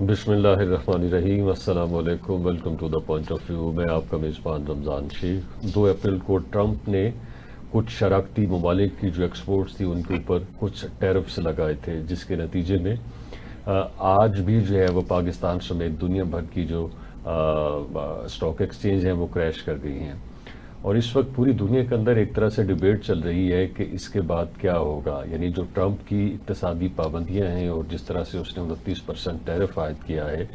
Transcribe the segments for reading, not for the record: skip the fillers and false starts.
بسم اللہ الرحمن الرحیم، السلام علیکم، welcome to the point of view. میں آپ کا میزبان رمضان شیخ۔ 2 اپریل کو ٹرمپ نے کچھ شراکتی ممالک کی جو ایکسپورٹس تھی ان کے اوپر کچھ ٹیرفس لگائے تھے، جس کے نتیجے میں آج بھی جو ہے وہ پاکستان سمیت دنیا بھر کی جو اسٹاک ایکسچینج ہیں وہ کریش کر گئی ہیں، اور اس وقت پوری دنیا کے اندر ایک طرح سے ڈیبیٹ چل رہی ہے کہ اس کے بعد کیا ہوگا۔ یعنی جو ٹرمپ کی اقتصادی پابندیاں ہیں اور جس طرح سے اس نے 29% ٹیرف عائد کیا ہے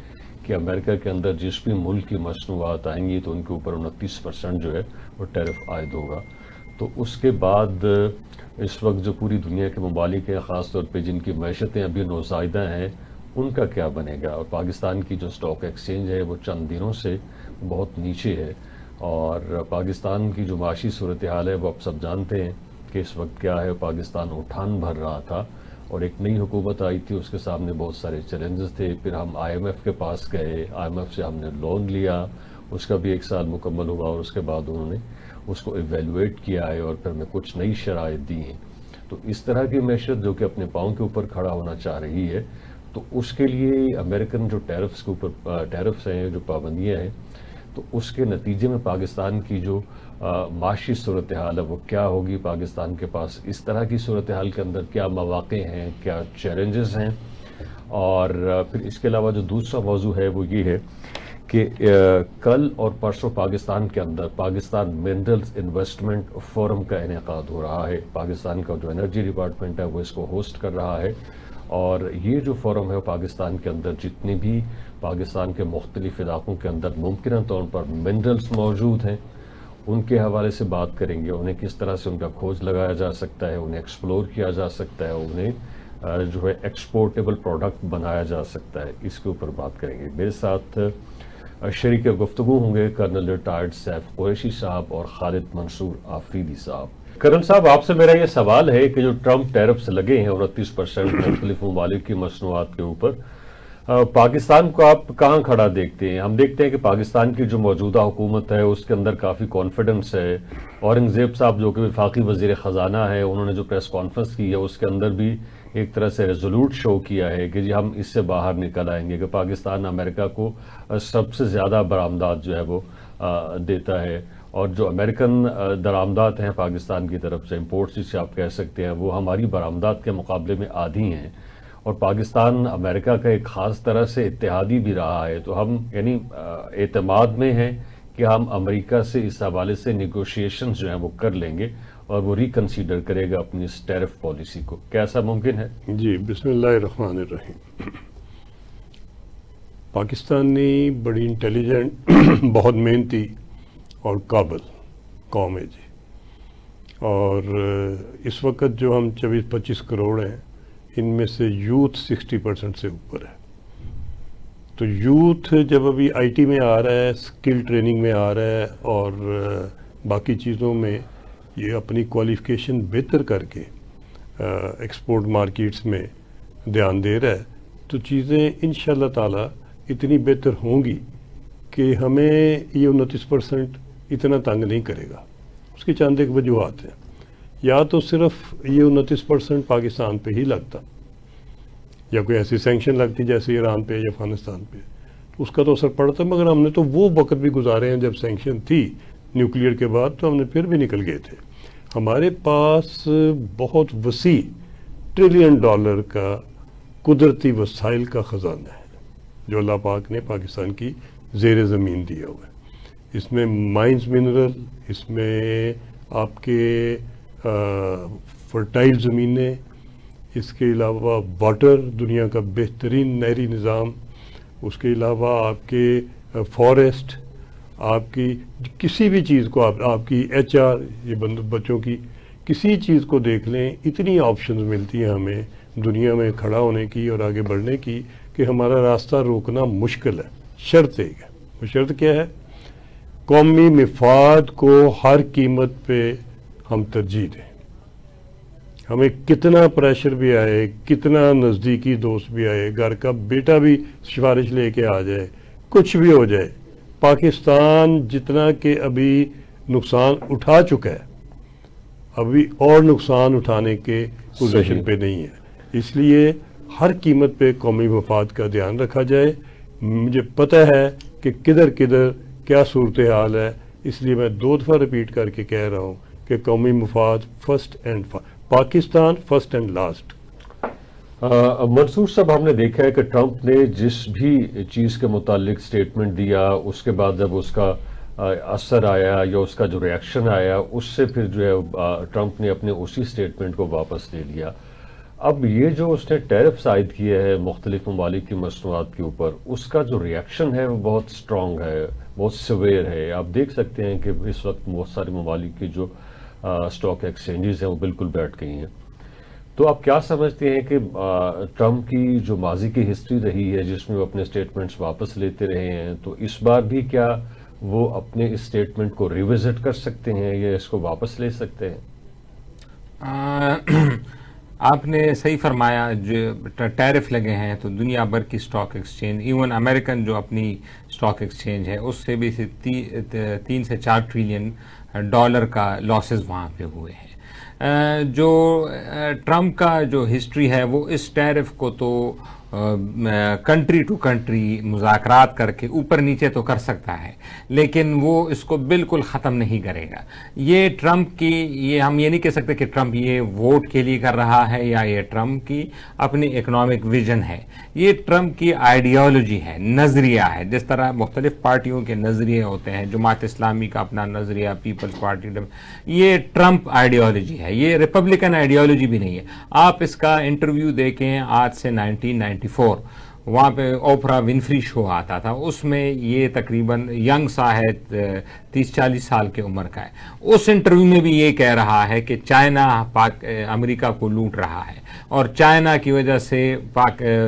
کہ امریکہ کے اندر جس بھی ملک کی مصنوعات آئیں گی تو ان کے اوپر 29% جو ہے وہ ٹیرف عائد ہوگا، تو اس کے بعد اس وقت جو پوری دنیا کے ممالک ہیں، خاص طور پہ جن کی معیشتیں ابھی نوزائیدہ ہیں، ان کا کیا بنے گا۔ اور پاکستان کی جو اسٹاک ایکسچینج ہے وہ چند دنوں سے بہت نیچے ہے، اور پاکستان کی جو معاشی صورتحال ہے وہ آپ سب جانتے ہیں کہ اس وقت کیا ہے۔ پاکستان اٹھان بھر رہا تھا اور ایک نئی حکومت آئی تھی، اس کے سامنے بہت سارے چیلنجز تھے۔ پھر ہم آئی ایم ایف کے پاس گئے، آئی ایم ایف سے ہم نے لون لیا، اس کا بھی 1 سال مکمل ہوا، اور اس کے بعد انہوں نے اس کو ایویلویٹ کیا ہے اور پھر ہمیں کچھ نئی شرائط دی ہیں۔ تو اس طرح کی معیشت جو کہ اپنے پاؤں کے اوپر کھڑا ہونا چاہ رہی ہے، تو اس کے لیے امریکن جو ٹیرفس کے اوپر ٹیرفس ہیں، جو پابندیاں ہیں، تو اس کے نتیجے میں پاکستان کی جو معاشی صورتحال ہے وہ کیا ہوگی۔ پاکستان کے پاس اس طرح کی صورتحال کے اندر کیا مواقع ہیں، کیا چیلنجز ہیں، اور پھر اس کے علاوہ جو دوسرا موضوع ہے وہ یہ ہے کہ کل اور پرسوں پاکستان کے اندر پاکستان منرلز انویسٹمنٹ فورم کا انعقاد ہو رہا ہے۔ پاکستان کا جو انرجی ڈپارٹمنٹ ہے وہ اس کو ہوسٹ کر رہا ہے، اور یہ جو فورم ہے پاکستان کے اندر جتنے بھی پاکستان کے مختلف علاقوں کے اندر ممکنہ طور پر منرلز موجود ہیں ان کے حوالے سے بات کریں گے، انہیں کس طرح سے ان کا کھوج لگایا جا سکتا ہے، انہیں ایکسپلور کیا جا سکتا ہے، انہیں جو ہے ایکسپورٹیبل پروڈکٹ بنایا جا سکتا ہے، اس کے اوپر بات کریں گے۔ میرے ساتھ شریک گفتگو ہوں گے کرنل ریٹائرڈ سیف قریشی صاحب اور خالد منصور آفریدی صاحب۔ کرنل صاحب، آپ سے میرا یہ سوال ہے کہ جو ٹرمپ ٹیرفس لگے ہیں 29% مختلف ممالک کی مصنوعات کے اوپر، پاکستان کو آپ کہاں کھڑا دیکھتے ہیں؟ ہم دیکھتے ہیں کہ پاکستان کی جو موجودہ حکومت ہے اس کے اندر کافی کانفیڈنس ہے۔ اورنگزیب صاحب جو کہ وفاقی وزیر خزانہ ہے، انہوں نے جو پریس کانفرنس کی ہے اس کے اندر بھی ایک طرح سے ریزولوٹ شو کیا ہے کہ جی ہم اس سے باہر نکل آئیں گے، کہ پاکستان امریکہ کو سب سے زیادہ برآمدات جو ہے وہ دیتا ہے، اور جو امریکن درآمدات ہیں پاکستان کی طرف سے، امپورٹس جسے آپ کہہ سکتے ہیں، وہ ہماری برآمدات کے مقابلے میں آدھی ہیں، اور پاکستان امریکہ کا ایک خاص طرح سے اتحادی بھی رہا ہے۔ تو ہم یعنی اعتماد میں ہیں کہ ہم امریکہ سے اس حوالے سے نیگوشیشنز جو ہیں وہ کر لیں گے اور وہ ریکنسیڈر کرے گا اپنی اس ٹیرف پالیسی کو۔ کیا ایسا ممکن ہے؟ جی، بسم اللہ الرحمن الرحیم۔ پاکستانی بڑی انٹیلیجنٹ، بہت محنتی اور قابل قوم ہے جی، اور اس وقت جو ہم 24-25 کروڑ ہیں ان میں سے یوتھ 60% سے اوپر ہے۔ تو یوتھ جب ابھی آئی ٹی میں آ رہا ہے، اسکل ٹریننگ میں آ رہا ہے، اور باقی چیزوں میں یہ اپنی کوالیفیکیشن بہتر کر کے ایکسپورٹ مارکیٹس میں دھیان دے رہا ہے، تو چیزیں انشاءاللہ تعالی اتنی بہتر ہوں گی کہ ہمیں یہ 29% اتنا تنگ نہیں کرے گا۔ اس کی چند ایک وجوہات ہیں۔ یا تو صرف یہ 29% پاکستان پہ ہی لگتا، یا کوئی ایسی سینکشن لگتی جیسے ایران پہ یا افغانستان پہ، تو اس کا تو اثر پڑتا، مگر ہم نے تو وہ وقت بھی گزارے ہیں جب سینکشن تھی نیوکلیئر کے بعد، تو ہم نے پھر بھی نکل گئے تھے۔ ہمارے پاس بہت وسیع $1 ٹریلین کا قدرتی وسائل کا خزانہ ہے جو اللہ پاک نے پاکستان کی زیر زمین دیا ہوا ہے۔ اس میں مائنز منرل، اس میں آپ کے فرٹائل زمینیں، اس کے علاوہ واٹر، دنیا کا بہترین نہری نظام، اس کے علاوہ آپ کے فارسٹ، آپ کی کسی بھی چیز کو آپ کی ایچ آر، یہ بچوں کی کسی چیز کو دیکھ لیں، اتنی آپشنز ملتی ہیں ہمیں دنیا میں کھڑا ہونے کی اور آگے بڑھنے کی کہ ہمارا راستہ روکنا مشکل ہے۔ شرط ایک ہے، وہ شرط کیا ہے؟ قومی مفاد کو ہر قیمت پہ ہم ترجیح دیں۔ ہمیں کتنا پریشر بھی آئے، کتنا نزدیکی دوست بھی آئے، گھر کا بیٹا بھی سفارش لے کے آ جائے، کچھ بھی ہو جائے، پاکستان جتنا کہ ابھی نقصان اٹھا چکا ہے، ابھی اور نقصان اٹھانے کے پوزیشن پہ نہیں ہے۔ اس لیے ہر قیمت پہ قومی مفاد کا دھیان رکھا جائے. مجھے پتہ ہے کہ کدھر کدھر کیا صورتحال ہے، اس لیے میں 2 دفعہ ریپیٹ کر کے کہہ رہا ہوں کہ قومی مفاد first and Pakistan first and last. Mansoor صاحب، ہم نے دیکھا ہے کہ ٹرمپ نے جس بھی چیز کے متعلق سٹیٹمنٹ دیا، اس کے بعد جب اس کا اثر آیا یا اس کا جو ریاکشن آیا، اس سے پھر جو ہے ٹرمپ نے اپنے اسی سٹیٹمنٹ کو واپس لے لیا. اب یہ جو اس نے ٹیرفس عائد کیے ہیں مختلف ممالک کی مصنوعات کے اوپر، اس کا جو ریاکشن ہے وہ بہت سٹرونگ ہے، بہت سویر ہے. آپ دیکھ سکتے ہیں کہ اس وقت بہت سارے ممالک کی جو اسٹاک ایکسچینجز ہیں وہ بالکل بیٹھ گئی ہیں. تو آپ کیا سمجھتے ہیں کہ ٹرمپ کی جو ماضی کی ہسٹری رہی ہے جس میں وہ اپنے سٹیٹمنٹس واپس لیتے رہے ہیں، تو اس بار بھی کیا وہ اپنے اس سٹیٹمنٹ کو ریوزٹ کر سکتے ہیں یا اس کو واپس لے سکتے ہیں؟ آپ نے صحیح فرمایا. جو ٹیرف لگے ہیں تو دنیا بھر کی سٹاک ایکسچینج، ایون امریکن جو اپنی سٹاک ایکسچینج ہے، اس سے بھی 3 سے 4 ٹریلین ڈالر کا لاسز وہاں پہ ہوئے ہیں. جو ٹرمپ کا جو ہسٹری ہے وہ اس ٹیرف کو تو کنٹری ٹو کنٹری مذاکرات کر کے اوپر نیچے تو کر سکتا ہے، لیکن وہ اس کو بالکل ختم نہیں کرے گا. یہ ٹرمپ کی، یہ ہم یہ نہیں کہہ سکتے کہ ٹرمپ یہ ووٹ کے لیے کر رہا ہے یا یہ ٹرمپ کی اپنی اکنامک ویژن ہے. یہ ٹرمپ کی آئیڈیالوجی ہے، نظریہ ہے. جس طرح مختلف پارٹیوں کے نظریے ہوتے ہیں، جماعت اسلامی کا اپنا نظریہ، پیپلز پارٹی، یہ ٹرمپ آئیڈیالوجی ہے، یہ ریپبلکن آئیڈیالوجی بھی نہیں ہے. آپ اس کا انٹرویو دیکھیں آج سے 1994، وہاں پہ اوپرا ونفری شو آتا تھا، اس میں یہ تقریباً ینگ سا ہے، 30-40 سال کے عمر کا ہے. اس انٹرویو میں بھی یہ کہہ رہا ہے کہ چائنا امریکہ کو لوٹ رہا ہے، اور چائنا کی وجہ سے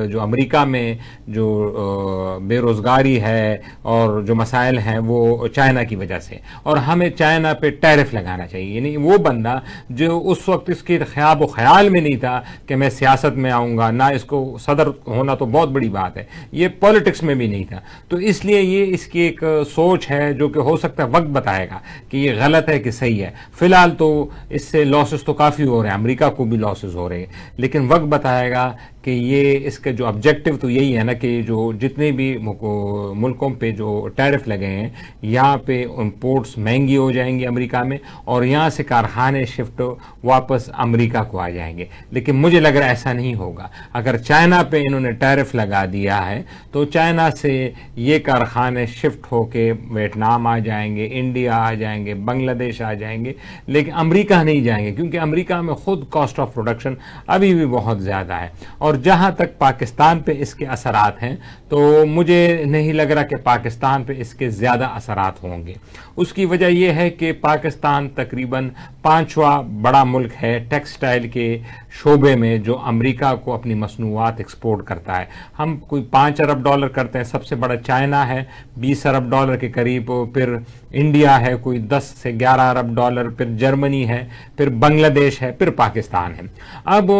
جو امریکہ میں جو بے روزگاری ہے اور جو مسائل ہیں وہ چائنا کی وجہ سے، اور ہمیں چائنا پہ ٹیرف لگانا چاہیے. یعنی وہ بندہ جو اس وقت اس کے خواب و خیال میں نہیں تھا کہ میں سیاست میں آؤں گا، نہ اس کو صدر ہونا تو بہت بڑی بات ہے، یہ پولیٹکس میں بھی نہیں تھا. تو اس لیے یہ اس کی ایک سوچ ہے جو کہ ہو سکتا ہے وقت بتائے گا کہ یہ غلط ہے کہ صحیح ہے. فی الحال تو اس سے لاسز تو کافی ہو رہے ہیں، امریکہ کو بھی لاسز ہو رہے ہیں، لیکن وقت بتائے گا کہ یہ اس کے جو آبجیکٹو تو یہی ہے نا کہ جو جتنے بھی ملکوں پہ جو ٹیرف لگے ہیں، یہاں پہ امپورٹس مہنگی ہو جائیں گی امریکہ میں، اور یہاں سے کارخانے شفٹ واپس امریکہ کو آ جائیں گے. لیکن مجھے لگ رہا ہے ایسا نہیں ہوگا. اگر چائنا پہ انہوں نے ٹیرف لگا دیا ہے تو چائنا سے یہ کارخانے شفٹ ہو کے ویتنام آ جائیں گے، انڈیا آ جائیں گے، بنگلہ دیش آ جائیں گے، لیکن امریکہ نہیں جائیں گے، کیونکہ امریکہ میں خود کاسٹ آف پروڈکشن ابھی بھی بہت زیادہ ہے. اور جہاں تک پاکستان پہ اس کے اثرات ہیں تو مجھے نہیں لگ رہا کہ پاکستان پہ اس کے زیادہ اثرات ہوں گے. اس کی وجہ یہ ہے کہ پاکستان تقریباً 5واں بڑا ملک ہے ٹیکسٹائل کے شعبے میں جو امریکہ کو اپنی مصنوعات ایکسپورٹ کرتا ہے. ہم کوئی 5 ارب ڈالر کرتے ہیں، سب سے بڑا چائنا ہے 20 ارب ڈالر کے قریب، پھر انڈیا ہے کوئی 10 سے 11 ارب ڈالر، پھر جرمنی ہے، پھر بنگلہ دیش ہے، پھر پاکستان ہے. اب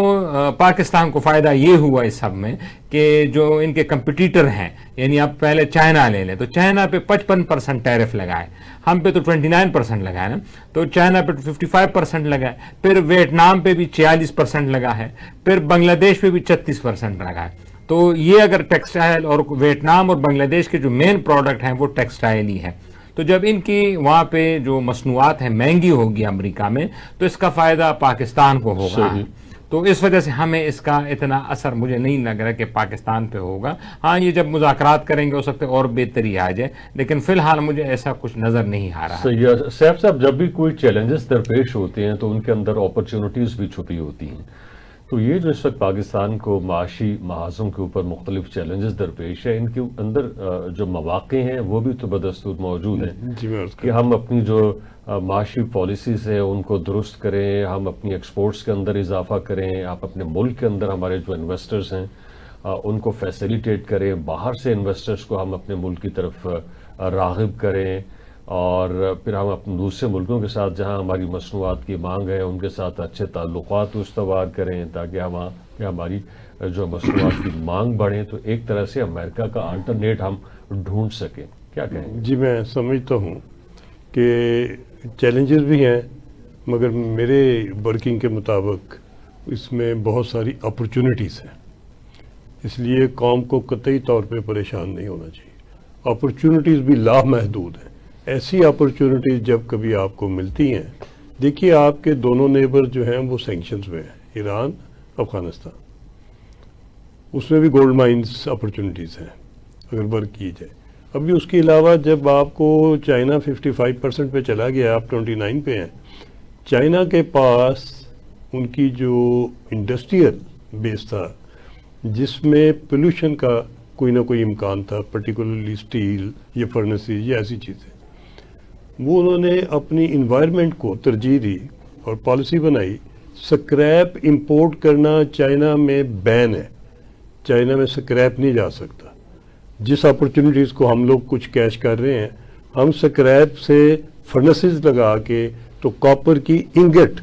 پاکستان کو فائدہ یہ ہوا اس سب میں کہ جو ان کے کمپٹیٹر ہیں، یعنی آپ پہلے چائنا لے لیں تو چائنا پہ 55% ٹیرف لگائے، ہم پہ تو 29% لگا ہے نا، تو چائنا پہ 55% لگا ہے، پھر ویتنام پہ بھی 46% لگا ہے، پھر بنگلہ دیش پہ بھی 36% لگا ہے. تو یہ اگر ٹیکسٹائل، اور ویتنام اور بنگلہ دیش کے جو مین پروڈکٹ ہیں وہ ٹیکسٹائل ہی ہیں، تو جب ان کی وہاں پہ جو مصنوعات ہیں مہنگی ہوگی امریکہ میں تو اس کا فائدہ پاکستان کو ہوگا. تو اس وجہ سے ہمیں اس کا اتنا اثر مجھے نہیں لگ رہا کہ پاکستان پہ ہوگا. ہاں یہ جب مذاکرات کریں گے ہو سکتا ہے اور بہتری آ جائے، لیکن فی الحال مجھے ایسا کچھ نظر نہیں آ رہا. سیف صاحب، جب بھی کوئی چیلنجز درپیش ہوتے ہیں تو ان کے اندر اپرچونٹیز بھی چھپی ہوتی ہیں. تو یہ جو اس وقت پاکستان کو معاشی محاذوں کے اوپر مختلف چیلنجز درپیش ہے، ان کے اندر جو مواقع ہیں وہ بھی تو بدستور موجود ہیں کہ ہم اپنی جو معاشی پالیسیز ہیں ان کو درست کریں، ہم اپنی ایکسپورٹس کے اندر اضافہ کریں، آپ اپنے ملک کے اندر ہمارے جو انویسٹرز ہیں ان کو فیسیلیٹیٹ کریں، باہر سے انویسٹرز کو ہم اپنے ملک کی طرف راغب کریں، اور پھر ہم اپنے دوسرے ملکوں کے ساتھ جہاں ہماری مصنوعات کی مانگ ہے ان کے ساتھ اچھے تعلقات استوار کریں تاکہ ہماری جو مصنوعات کی مانگ بڑھیں، تو ایک طرح سے امریکہ کا آلٹرنیٹ ہم ڈھونڈ سکیں. کیا کہیں؟ جی میں سمجھتا ہوں کہ چیلنجز بھی ہیں، مگر میرے ورکنگ کے مطابق اس میں بہت ساری اپرچونٹیز ہیں. اس لیے قوم کو قطعی طور پہ پریشان نہیں ہونا چاہیے. اپرچونٹیز بھی لامحدود ہیں. ایسی اپرچونٹیز جب کبھی آپ کو ملتی ہیں، دیکھیے آپ کے دونوں نیبر جو ہیں وہ سینکشنز میں ہیں، ایران، افغانستان. اس میں بھی گولڈ مائنز اپرچونٹیز ہیں اگر ورک کی جائے. ابھی اس کے علاوہ جب آپ کو چائنا 55% پہ چلا گیا، آپ 29 پہ ہیں. چائنا کے پاس ان کی جو انڈسٹریل بیس تھا جس میں پولوشن کا کوئی نہ کوئی امکان تھا، پرٹیکولرلی اسٹیل یا فرنسز یا ایسی چیزیں، وہ انہوں نے اپنی انوائرمنٹ کو ترجیح دی اور پالیسی بنائی. سکریپ امپورٹ کرنا چائنا میں بین ہے. چائنا میں سکریپ نہیں جا سکتا. جس اپرچونٹیز کو ہم لوگ کچھ کیش کر رہے ہیں، ہم سکریپ سے فرنسز لگا کے تو کاپر کی انگٹ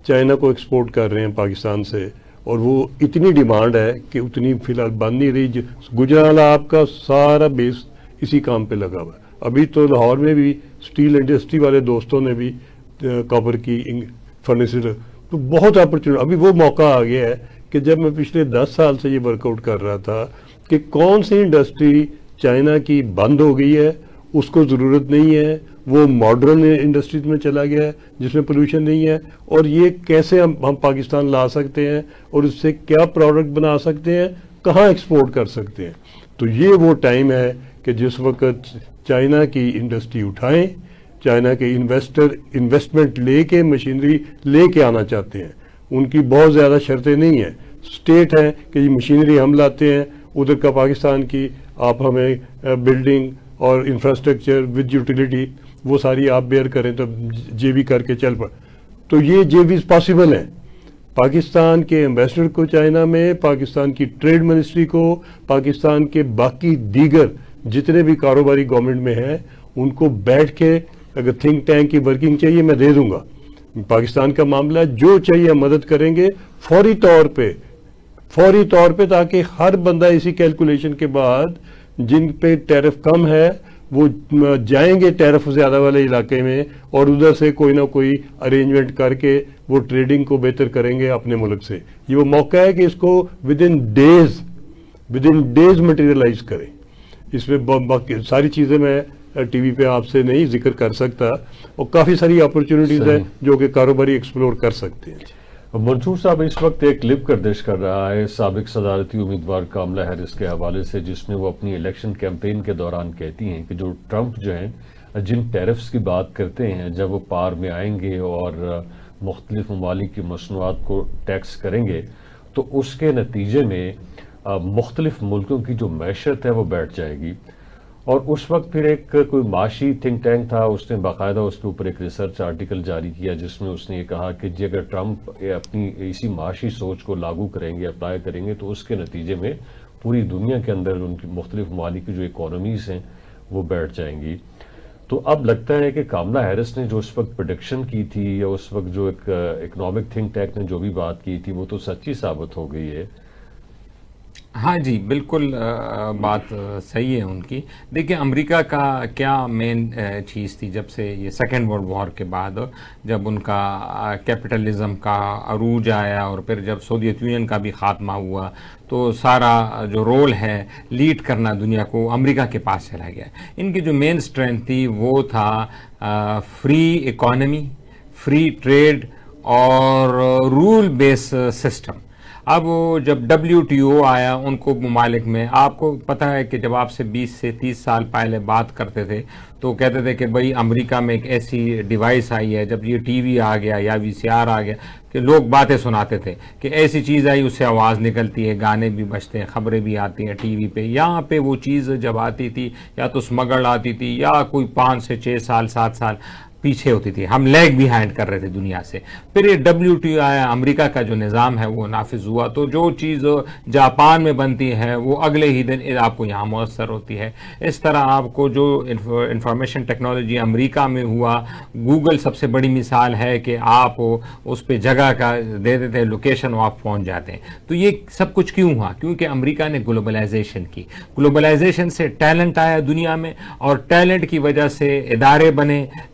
چائنا کو ایکسپورٹ کر رہے ہیں پاکستان سے، اور وہ اتنی ڈیمانڈ ہے کہ اتنی فی الحال بند نہیں رہی. گجرانوالا آپ کا سارا بیس اسی کام پہ لگا ہوا ہے. ابھی تو لاہور میں بھی اسٹیل انڈسٹری والے دوستوں نے بھی کاپر کی فرنسز، تو بہت اپرچونٹی. ابھی وہ موقع آ گیا ہے کہ جب میں پچھلے 10 سال سے یہ ورک آؤٹ کر رہا تھا کہ کون سی انڈسٹری چائنا کی بند ہو گئی ہے، اس کو ضرورت نہیں ہے، وہ ماڈرن انڈسٹریز میں چلا گیا ہے جس میں پولوشن نہیں ہے، اور یہ کیسے ہم پاکستان لا سکتے ہیں اور اس سے کیا پروڈکٹ بنا سکتے ہیں، کہاں ایکسپورٹ کر سکتے ہیں. تو یہ وہ ٹائم ہے کہ جس وقت چائنا کی انڈسٹری اٹھائیں. چائنا کے انویسٹر انویسٹمنٹ لے کے مشینری لے کے آنا چاہتے ہیں. ان کی بہت زیادہ شرطیں نہیں ہیں. اسٹیٹ ہیں کہ یہ مشینری ہم لاتے ہیں، ادھر کا پاکستان کی آپ ہمیں بلڈنگ اور انفراسٹرکچر ود یوٹیلیٹی وہ ساری آپ بیئر کریں تو جے وی کر کے چل پڑ. تو یہ جے ویز پاسبل ہیں. پاکستان کے ایمبیسڈر کو چائنا میں، پاکستان کی ٹریڈ منسٹری کو، پاکستان کے باقی دیگر جتنے بھی کاروباری گورنمنٹ میں ہیں، ان کو بیٹھ کے اگر تھنک ٹینک کی ورکنگ چاہیے میں دے دوں گا. پاکستان کا معاملہ جو چاہیے ہم مدد کریں گے فوری طور پہ تاکہ ہر بندہ اسی کیلکولیشن کے بعد جن پہ ٹیرف کم ہے وہ جائیں گے ٹیرف زیادہ والے علاقے میں، اور ادھر سے کوئی نہ کوئی ارینجمنٹ کر کے وہ ٹریڈنگ کو بہتر کریں گے اپنے ملک سے. یہ وہ موقع ہے کہ اس کو ود ان ڈیز مٹیریلائز کریں. اس میں باقی ساری چیزیں میں ٹی وی پہ آپ سے نہیں ذکر کر سکتا، اور کافی ساری اپرچونٹیز ہیں جو کہ کاروباری ایکسپلور کر سکتے ہیں. منصور صاحب اس وقت ایک کلپ گردش کر رہا ہے سابق صدارتی امیدوار کاملا ہیرس کے حوالے سے، جس میں وہ اپنی الیکشن کیمپین کے دوران کہتی ہیں کہ جو ٹرمپ جو ہیں جن ٹیرفز کی بات کرتے ہیں جب وہ پار میں آئیں گے اور مختلف ممالک کی مصنوعات کو ٹیکس کریں گے تو اس کے نتیجے میں مختلف ملکوں کی جو معیشت ہے وہ بیٹھ جائے گی. اور اس وقت پھر ایک کوئی معاشی تھنک ٹینک تھا، اس نے باقاعدہ اس کے اوپر ایک ریسرچ آرٹیکل جاری کیا جس میں اس نے یہ کہا کہ جی اگر ٹرمپ اپنی اسی معاشی سوچ کو لاگو کریں گے، اپلائی کریں گے، تو اس کے نتیجے میں پوری دنیا کے اندر ان کی مختلف ممالک کی جو اکانومیز ہیں وہ بیٹھ جائیں گی. تو اب لگتا ہے کہ کاملا ہیرس نے جو اس وقت پریڈکشن کی تھی یا اس وقت جو ایک اکنامک تھنک ٹینک نے جو بھی بات کی تھی وہ تو سچی ثابت ہو گئی ہے. ہاں جی بالکل بات صحیح ہے ان کی. دیکھیں امریکہ کا کیا مین چیز تھی جب سے یہ سیکنڈ ورلڈ وار کے بعد، جب ان کا کیپٹلزم کا عروج آیا اور پھر جب سوویت یونین کا بھی خاتمہ ہوا تو سارا جو رول ہے لیڈ کرنا دنیا کو امریکہ کے پاس چلا گیا. ان کی جو مین اسٹرینتھ تھی وہ تھا فری اکانومی، فری ٹریڈ اور رول بیس سسٹم. اب جب WTO آیا ان کو ممالک میں، آپ کو پتہ ہے کہ جب آپ سے 20 سے 30 سال پہلے بات کرتے تھے تو کہتے تھے کہ بھئی امریکہ میں ایک ایسی ڈیوائس آئی ہے، جب یہ ٹی وی آ گیا یا VCR آ گیا کہ لوگ باتیں سناتے تھے کہ ایسی چیز آئی اس سے آواز نکلتی ہے، گانے بھی بجتے ہیں، خبریں بھی آتی ہیں ٹی وی پہ. یہاں پہ وہ چیز جب آتی تھی یا تو اسمگل آتی تھی یا کوئی 5 سے 6 سال 7 سال پیچھے ہوتی تھی، ہم لیگ بیہائنڈ کر رہے تھے دنیا سے. پھر یہ WTO آیا، امریکہ کا جو نظام ہے وہ نافذ ہوا، تو جو چیز جاپان میں بنتی ہے وہ اگلے ہی دن آپ کو یہاں میسر ہوتی ہے. اس طرح آپ کو جو انفارمیشن ٹیکنالوجی امریکہ میں ہوا، گوگل سب سے بڑی مثال ہے کہ آپ اس پہ جگہ کا دے دیتے ہیں لوکیشن اور آپ پہنچ جاتے ہیں. تو یہ سب کچھ کیوں ہوا؟ کیونکہ امریکہ نے گلوبلائزیشن کی. گلوبلائزیشن سے ٹیلنٹ آیا دنیا میں، اور ٹیلنٹ کی وجہ سے ادارے بنے،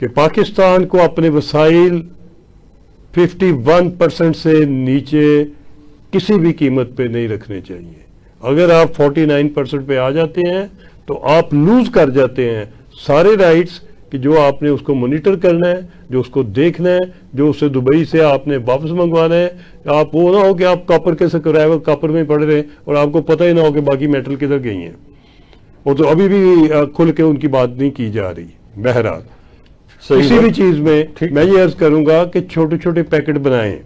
کہ پاکستان کو اپنے وسائل 51% سے نیچے کسی بھی قیمت پہ نہیں رکھنے چاہیے. اگر آپ 49% پہ آ جاتے ہیں تو آپ لوز کر جاتے ہیں سارے رائٹس کہ جو آپ نے اس کو مانیٹر کرنا ہے, جو اس کو دیکھنا ہے, جو اسے دبئی سے آپ نے واپس منگوانا ہے. آپ وہ نہ ہو کہ آپ کاپر کے کرائے کاپر میں پڑ رہے ہیں اور آپ کو پتہ ہی نہ ہو کہ باقی میٹل کدھر گئی ہیں. وہ تو ابھی بھی کھل کے ان کی بات نہیں کی جا رہی. بہرحال کسی بھی چیز میں میں یہ عرض کروں گا کہ چھوٹے چھوٹے پیکٹ بنائیں.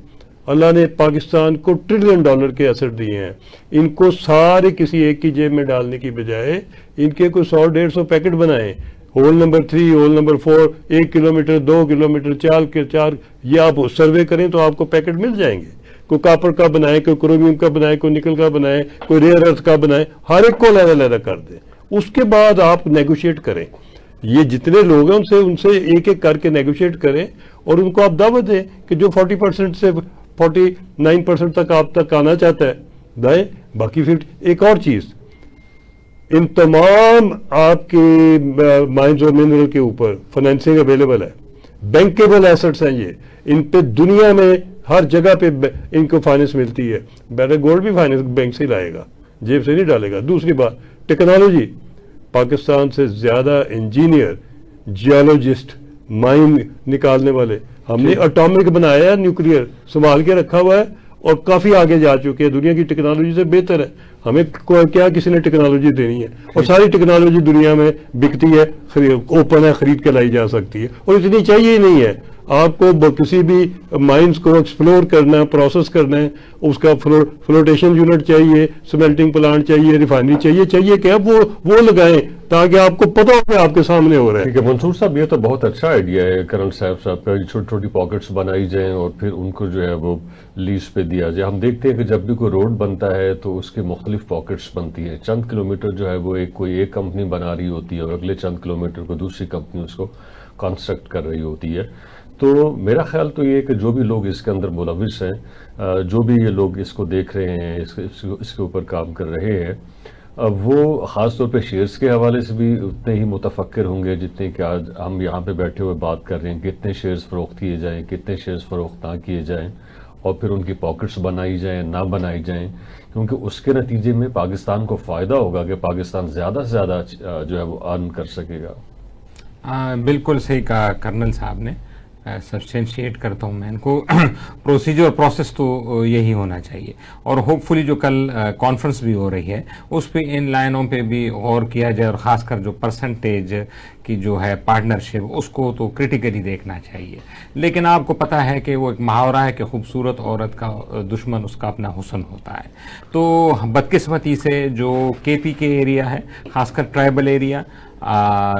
اللہ نے پاکستان کو $1 ٹریلین کے ایسٹ دیے ہیں. ان کو سارے کسی ایک کی جیب میں ڈالنے کی بجائے ان کے کوئی 100-150 پیکٹ بنائیں. Whole number 3, whole number 4, 1 kilometre, 2 kilometre, 4 یہ آپ سروے کریں تو آپ کو پیکٹ مل جائیں گے. کوئی کاپر کا بنائے, کوئی کرومیم کا بنائے, کوئی نکل کا بنائے, کوئی ریئر ارتھ کا بنائے, ہر ایک کو علیحدہ کر دیں. اس کے بعد آپ نیگوشیٹ کریں. یہ جتنے لوگ ہیں ان سے ایک ایک کر کے نیگوشیٹ کریں اور ان کو آپ دعوت دیں کہ جو 40% سے 49% تک آپ تک آنا چاہتا ہے دائیں. باقی 50. ایک اور چیز, ان تمام آپ کے مائنز اور منرل کے اوپر فائنینسنگ اویلیبل ہے, بینکیبل ایسٹس ہیں یہ. ان پہ دنیا میں ہر جگہ پہ ان کو فائنینس ملتی ہے. بیٹر گولڈ بھی فائنینس بینک سے ہی لائے گا, جیب سے نہیں ڈالے گا. دوسری بات, ٹیکنالوجی. پاکستان سے زیادہ انجینئر, جیولوجسٹ, مائن نکالنے والے ہم نے اٹامک بنایا ہے, نیوکلیئر سنبھال کے رکھا ہوا ہے اور کافی آگے جا چکے ہیں. دنیا کی ٹیکنالوجی سے بہتر ہے. ہمیں کیا کسی نے ٹیکنالوجی دینی ہے, اور ساری ٹیکنالوجی دنیا میں بکتی ہے, اوپن ہے, خرید کے لائی جا سکتی ہے, اور اتنی چاہیے ہی نہیں ہے. آپ کو کسی بھی مائنز کو ایکسپلور کرنا ہے, پروسیس کرنا ہے, اس کا فلوٹیشن یونٹ چاہیے, سمیلٹنگ پلانٹ چاہیے, ریفائنری چاہیے کہ آپ وہ لگائیں تاکہ آپ کو پتہ ہو کہ آپ کے سامنے ہو رہا ہے. ٹھیک ہے منصور صاحب, یہ تو بہت اچھا آئیڈیا ہے کرنل صاحب کا. چھوٹی چھوٹی پاکٹس بنائی جائیں اور پھر ان کو جو ہے وہ لیز پہ دیا جائے. ہم دیکھتے ہیں کہ جب بھی کوئی روڈ بنتا ہے تو اس کے مختلف پاکٹس بنتی ہیں. چند کلومیٹر جو ہے وہ کوئی ایک کمپنی بنا رہی ہوتی ہے اور اگلے چند کلومیٹر کو دوسری کمپنی اس کو کنسٹرکٹ کر رہی ہوتی ہے. تو میرا خیال تو یہ ہے کہ جو بھی لوگ اس کے اندر ملوث ہیں, جو بھی یہ لوگ اس کو دیکھ رہے ہیں, اس کے اوپر کام کر رہے ہیں, وہ خاص طور پہ شیئرز کے حوالے سے بھی اتنے ہی متفکر ہوں گے جتنے کہ آج ہم یہاں پہ بیٹھے ہوئے بات کر رہے ہیں. کتنے شیئرز فروخت کیے جائیں, کتنے شیئرز فروخت نہ کیے جائیں, اور پھر ان کی پاکٹس بنائی جائیں نہ بنائی جائیں, کیونکہ اس کے نتیجے میں پاکستان کو فائدہ ہوگا کہ پاکستان زیادہ سے زیادہ جو ہے وہ ارن کر سکے گا. بالکل صحیح کہا کرنل صاحب نے. سبسٹینشیٹ کرتا ہوں میں ان کو. پروسیجر پروسیس تو یہی ہونا چاہیے, اور ہوپ فلی جو کل کانفرنس بھی ہو رہی ہے اس پہ ان لائنوں پہ بھی غور کیا جائے, اور خاص کر جو پرسنٹیج کی جو ہے پارٹنرشپ اس کو تو کرٹیکلی دیکھنا چاہیے. لیکن آپ کو پتہ ہے کہ وہ ایک محاورہ ہے کہ خوبصورت عورت کا دشمن اس کا اپنا حسن ہوتا ہے. تو بدقسمتی سے جو کے پی کے ایریا ہے, خاص کر ٹرائبل ایریا,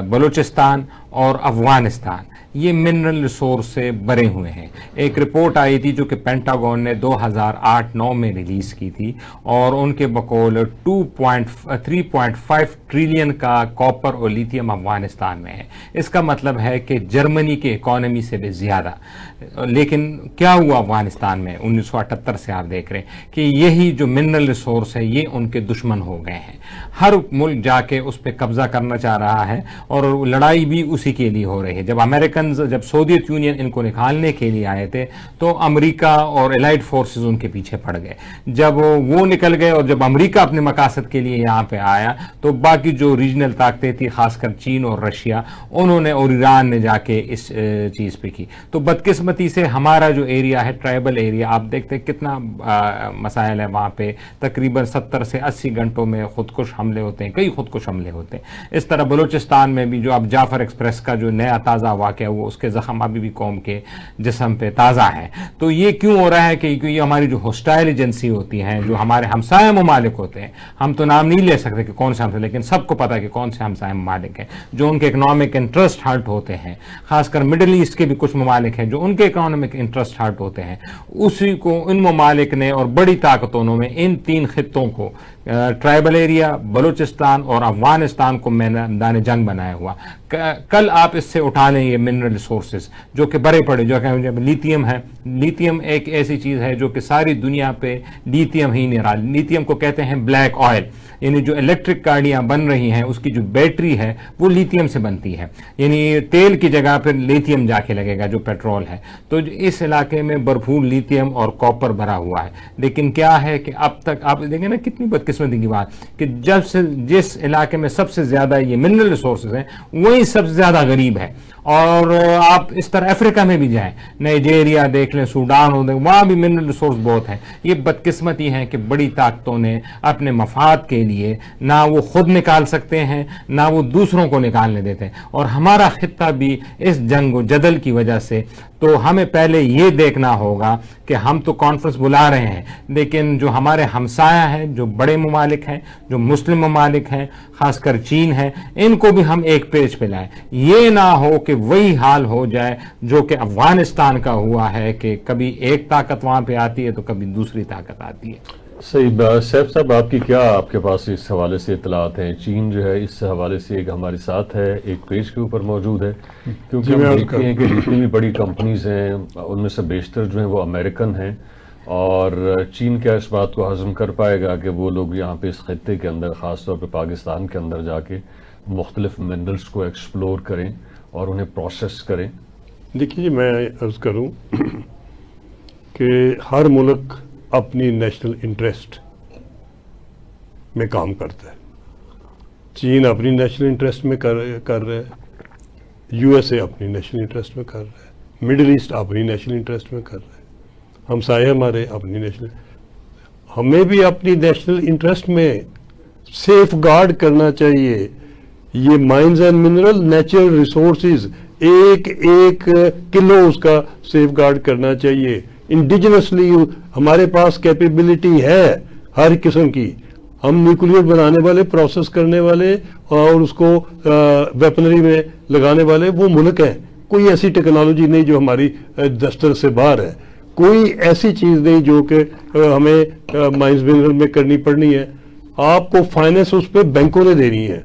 بلوچستان اور افغانستان, یہ منرل ریسورس سے بھرے ہوئے ہیں. ایک رپورٹ آئی تھی جو کہ پینٹاگون نے 2008-9 میں ریلیز کی تھی, اور ان کے بقول 3.5 ٹریلین کا کاپر اور لیتھیم افغانستان میں ہے. اس کا مطلب ہے کہ جرمنی کے اکانومی سے بھی زیادہ. لیکن کیا ہوا افغانستان میں 1978 سے, آپ دیکھ رہے ہیں کہ یہی جو منرل ریسورس ہے یہ ان کے دشمن ہو گئے ہیں. ہر ملک جا کے اس پہ قبضہ کرنا چاہ رہا ہے, اور لڑائی بھی اسی کے لیے ہو رہی ہے. جب سوویت یونین ان کو نکالنے کے لیے آئے تھے تو امریکہ اور الائڈ فورسز ان کے پیچھے پڑ گئے. جب وہ نکل گئے اور جب امریکہ اپنے مقاصد کے لیے یہاں پہ آیا تو باقی جو ریجنل طاقتیں تھی, خاص کر چین اور رشیا, انہوں نے اور ایران نے جا کے اس چیز پہ کی. تو بدقسمتی سے ہمارا جو ایریا ہے ٹرائبل ایریا, آپ دیکھتے ہیں کتنا مسائل ہے وہاں پہ. تقریباً 70 سے 80 گھنٹوں میں خودکش حملے ہوتے ہیں, کئی خودکش حملے ہوتے ہیں. اس طرح بلوچستان میں بھی جو اب جعفر ایکسپریس کا جو نیا تازہ واقعہ وہ اس کے زخم ابھی بھی قوم کے جسم پہ تازہ ہیں. تو یہ کیوں ہو رہا ہے کہ یہ ہماری جو ہوسٹائل ایجنسی ہوتی ہیں, جو ہمارے ہمسایہ ممالک ہوتے ہیں, ہم تو نام نہیں لے سکتے کہ کون سے ہمسایہ, لیکن سب کو پتہ ہے کہ کون سے ہمسایہ ممالک ہیں جو ان کے اکنامک انٹرسٹ ہرٹ ہوتے ہیں. خاص کر مڈل ایسٹ کے بھی کچھ ممالک ہیں جو ان کے اکنامک انٹرسٹ ہرٹ ہوتے ہیں. اسی کو ان ممالک نے اور بڑی طاقتوں نے ان 3 خطوں کو, ٹرائبل ایریا, بلوچستان اور افغانستان کو میدان جنگ بنایا ہوا. کل آپ اس سے اٹھا لیں یہ منرل ریسورسز جو کہ بڑے پڑے, جو کہ لیتھیم ہے. لیتھیم ایک ایسی چیز ہے جو کہ ساری دنیا پہ لیتھیم ہی نہیں رہا. لیتھیم کو کہتے ہیں بلیک آئل, یعنی جو الیکٹرک گاڑیاں بن رہی ہیں اس کی جو بیٹری ہے وہ لیتھیم سے بنتی ہے، یعنی تیل کی جگہ پہ لیتھیم جا کے لگے گا جو پیٹرول ہے. تو اس علاقے میں بھرپور لیتھیم اور کاپر بھرا ہوا ہے. لیکن کیا ہے کہ اب تک آپ دیکھیں نا کتنی بدقسمتی کی بات کہ جب سے جس علاقے میں سب سے زیادہ یہ منرل ریسورسز ہیں وہی سب سے زیادہ غریب ہے. اور آپ اس طرح افریقہ میں بھی جائیں، نائجیریا دیکھ لیں، سوڈان ہو دیں، وہاں بھی منرل ریسورس بہت ہیں. یہ بدقسمتی ہے کہ بڑی طاقتوں نے اپنے مفاد کے لیے نہ وہ خود نکال سکتے ہیں نہ وہ دوسروں کو نکالنے دیتے ہیں. اور ہمارا خطہ بھی اس جنگ و جدل کی وجہ سے، تو ہمیں پہلے یہ دیکھنا ہوگا کہ ہم تو کانفرنس بلا رہے ہیں لیکن جو ہمارے ہمسایہ ہیں، جو بڑے ممالک ہیں، جو مسلم ممالک ہیں، خاص کر چین ہے، ان کو بھی ہم ایک پیج پہ لائیں. یہ نہ ہو کہ وہی حال ہو جائے جو کہ افغانستان کا ہوا ہے کہ کبھی ایک طاقت وہاں پہ آتی ہے تو کبھی دوسری طاقت آتی ہے. صحیح. سیف صاحب آپ کے پاس اس حوالے سے اطلاعات ہیں؟ چین جو ہے اس حوالے سے ایک ہمارے ساتھ ہے، ایک پیج کے اوپر موجود ہے، کیونکہ ہم دیکھتے ہیں کہ جتنی بھی بڑی کمپنیز ہیں ان میں سے بیشتر جو ہیں وہ امریکن ہیں، اور چین کیا اس بات کو ہضم کر پائے گا کہ وہ لوگ یہاں پہ اس خطے کے اندر، خاص طور پہ پاکستان کے اندر جا کے مختلف منرلز کو ایکسپلور کریں اور انہیں پروسیس کریں؟ دیکھیے جی، میں عرض کروں کہ ہر ملک اپنی نیشنل انٹرسٹ میں کام کرتا ہے. چین اپنی نیشنل انٹرسٹ میں کر رہا ہے، یو ایس اے اپنی نیشنل انٹرسٹ میں کر رہا ہے، مڈل ایسٹ اپنی نیشنل انٹرسٹ میں کر رہا ہے، ہمسائے ہمارے اپنی نیشنل. ہمیں بھی اپنی نیشنل انٹرسٹ میں سیف گارڈ کرنا چاہیے. یہ mines and mineral natural resources ایک کلو اس کا سیف گارڈ کرنا چاہیے. انڈیجنسلی ہمارے پاس کیپیبلٹی ہے ہر قسم کی. ہم نیوکلیئر بنانے والے، پروسیس کرنے والے اور اس کو ویپنری میں لگانے والے وہ ملک ہیں. کوئی ایسی ٹیکنالوجی نہیں جو ہماری دسترس سے باہر ہے، کوئی ایسی چیز نہیں جو کہ ہمیں مائنز منرل میں کرنی پڑنی ہے. آپ کو فائننس اس پہ بینکوں نے دینی ہے.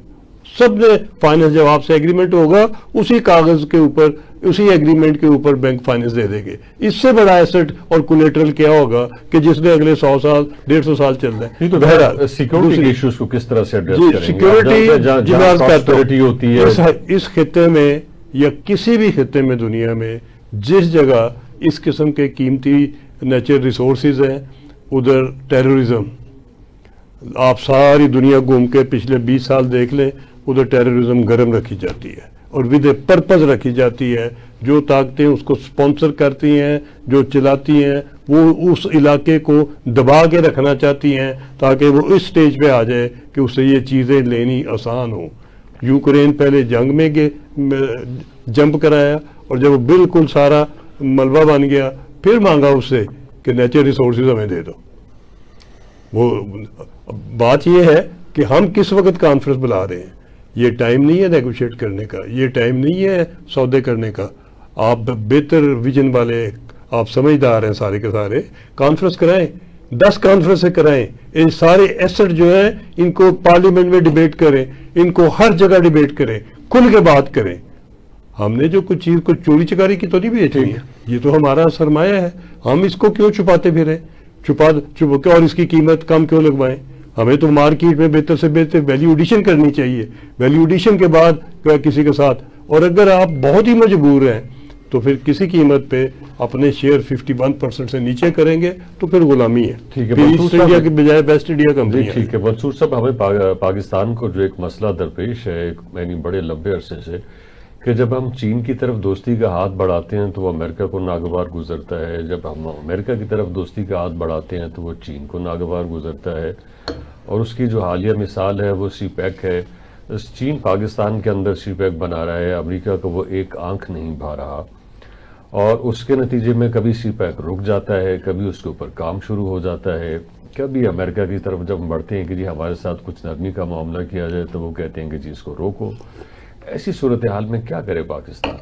سب نے فائننس، جب آپ سے ایگریمنٹ ہوگا اسی کاغذ کے اوپر، اسی ایگریمنٹ کے اوپر بینک فائننس دے دے گے. اس سے بڑا ایسٹ اور کولیٹرل کیا ہوگا کہ جس نے اگلے 100 سال 150 سال چل رہا ہے. بہرحال سیکورٹی ایشوز کو کس طرح سے ایڈریس کریں گے؟ سیکورٹی ہوتی ہے اس خطے میں یا کسی بھی خطے میں دنیا میں جس جگہ اس قسم کے قیمتی نیچرل ریسورسز ہیں ادھر ٹیررزم. آپ ساری دنیا گھوم کے پچھلے 20 سال دیکھ لیں، ادھر ٹیررزم گرم رکھی جاتی ہے اور ود اے پرپز رکھی جاتی ہے. جو طاقتیں اس کو سپانسر کرتی ہیں، جو چلاتی ہیں، وہ اس علاقے کو دبا کے رکھنا چاہتی ہیں تاکہ وہ اس سٹیج پہ آ جائے کہ اس سے یہ چیزیں لینی آسان ہوں. یوکرین پہلے جنگ میں جمپ کرایا اور جب وہ بالکل سارا ملبہ بن گیا پھر مانگا اس سے کہ نیچرل ریسورسز ہمیں دے دو. وہ بات یہ ہے کہ ہم کس وقت کانفرنس بلا رہے ہیں. یہ ٹائم نہیں ہے نیگوشیٹ کرنے کا، یہ ٹائم نہیں ہے سودے کرنے کا. آپ بہتر ویژن والے، آپ سمجھدار ہیں سارے کے سارے، کانفرنس کرائیں، 10 کانفرنس سے کرائیں. ان سارے ایسٹ جو ہیں ان کو پارلیمنٹ میں ڈیبیٹ کریں، ان کو ہر جگہ ڈیبیٹ کریں، کھل کے بات کریں. ہم نے جو کچھ چیز کو چوری چکاری کی تو نہیں بیچنی ہے، یہ تو ہمارا سرمایہ ہے. ہم اس کو کیوں چھپاتے پھریں، اور اس کی قیمت کم کیوں لگوائیں؟ ہمیں تو مارکیٹ میں بہتر سے بہتر ویلیو ایڈیشن کرنی چاہیے. ویلیو ایڈیشن کے بعد کسی کے ساتھ، اور اگر آپ بہت ہی مجبور ہیں تو پھر کسی قیمت پہ اپنے شیئر 51% سے نیچے کریں گے تو پھر غلامی ہے. ٹھیک ہے، ایسٹ انڈیا کے بجائے ویسٹ انڈیا کمپنی ہے. ٹھیک ہے منصور صاحب، ہمیں پاکستان کو جو ایک مسئلہ درپیش ہے یعنی بڑے لمبے عرصے سے، کہ جب ہم چین کی طرف دوستی کا ہاتھ بڑھاتے ہیں تو وہ امریکہ کو ناگوار گزرتا ہے، جب ہم امریکہ کی طرف دوستی کا ہاتھ بڑھاتے ہیں تو وہ چین کو ناگوار گزرتا ہے. اور اس کی جو حالیہ مثال ہے وہ سی پیک ہے. چین پاکستان کے اندر سی پیک بنا رہا ہے، امریکہ کو وہ ایک آنکھ نہیں بھا رہا، اور اس کے نتیجے میں کبھی سی پیک رک جاتا ہے، کبھی اس کے اوپر کام شروع ہو جاتا ہے. کبھی امریکہ کی طرف جب بڑھتے ہیں کہ جی ہمارے ساتھ کچھ نرمی کا معاملہ کیا جائے تو وہ کہتے ہیں کہ جی اس کو روکو. ایسی صورتحال میں کیا کرے پاکستان؟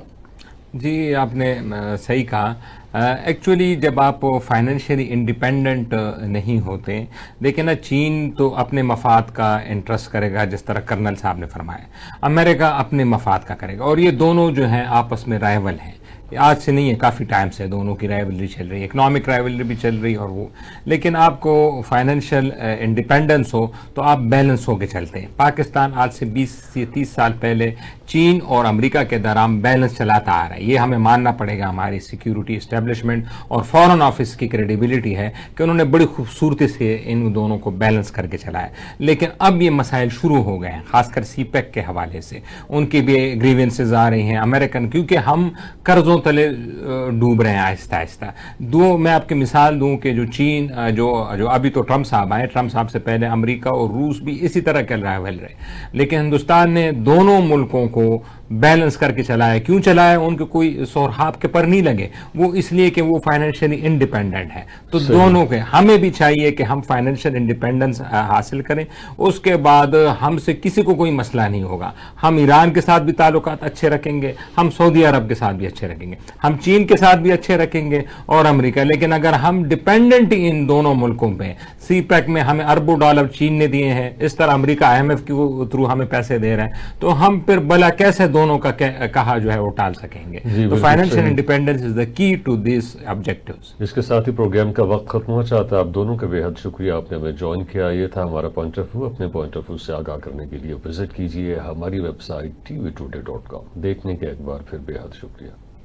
جی آپ نے صحیح کہا. ایکچولی جب آپ فائنینشلی انڈیپینڈنٹ نہیں ہوتے، دیکھیں نا، چین تو اپنے مفاد کا انٹرسٹ کرے گا جس طرح کرنل صاحب نے فرمایا، امریکہ اپنے مفاد کا کرے گا، اور یہ دونوں جو ہیں آپس میں رائیول ہیں. آج سے نہیں ہے، کافی ٹائم سے دونوں کی رائیولری چل رہی ہے، اکنامک رائیولری بھی چل رہی ہے اور وہ، لیکن آپ کو فائنینشیل انڈیپینڈنس ہو تو آپ بیلنس ہو کے چلتے ہیں۔ پاکستان آج سے 20 سے 30 سال پہلے چین اور امریکہ کے درمیان بیلنس چلاتا آ رہا ہے، یہ ہمیں ماننا پڑے گا۔ ہماری سیکیورٹی اسٹیبلشمنٹ اور فارن آفس کی کریڈیبلٹی ہے کہ انہوں نے بڑی خوبصورتی سے ان دونوں کو بیلنس کر کے چلایا، لیکن اب یہ مسائل شروع ہو گئے ہیں، خاص کر سی پیک کے حوالے سے ان کی بھی گریونسز آ رہی ہیں امریکن، کیونکہ ہم قرضوں تلے ڈوب رہے ہیں آہستہ آہستہ۔ میں آپ کی مثال دوں کہ جو چین جو ابھی تو ٹرمپ صاحب آئے، ٹرمپ صاحب سے پہلے امریکہ اور روس بھی اسی طرح چل رہا ہے، لیکن ہندوستان نے دونوں ملکوں کو بیلنس کر کے چلایا۔ کیوں چلایا؟ ان کے کوئی سورہاب کے پر نہیں لگے، وہ اس لیے کہ وہ فائنینشلی انڈیپینڈنٹ ہے۔ تو دونوں کے ہمیں بھی چاہیے کہ ہم فائنینشیل انڈیپینڈنس حاصل کریں، اس کے بعد ہم سے کسی کو کوئی مسئلہ نہیں ہوگا۔ ہم ایران کے ساتھ بھی تعلقات اچھے رکھیں گے، ہم سعودی عرب کے ساتھ بھی اچھے رکھیں گے، ہم چین کے ساتھ بھی اچھے رکھیں گے اور امریکہ، لیکن اگر ہم ڈیپینڈنٹ ان دونوں ملکوں پہ، سی پیک میں ہمیں اربوں ڈالر چین نے دیے ہیں، اس طرح امریکہ IMF کے تھرو ہمیں پیسے دے رہے ہیں، تو ہم پھر بلا کیسے دونوں کا کہا جو ہے وہ ٹال سکیں گے؟ تو فائنینشیل انڈیپینڈنس از دا کی ٹو دیس آبجیکٹیوز۔ اس کے ساتھ ہی پروگرام کا وقت ختم ہو چاہتا ہے۔ آپ دونوں کا بے حد شکریہ، آپ نے ہمیں جوائن کیا۔ یہ تھا ہمارا پوائنٹ آف ویو۔ اپنے پوائنٹ آف ویو سے آگاہ کرنے کے لیے وزٹ کیجیے ہماری ویب سائٹ tvtoday.com۔ دیکھنے کے ایک بار پھر بے حد شکریہ۔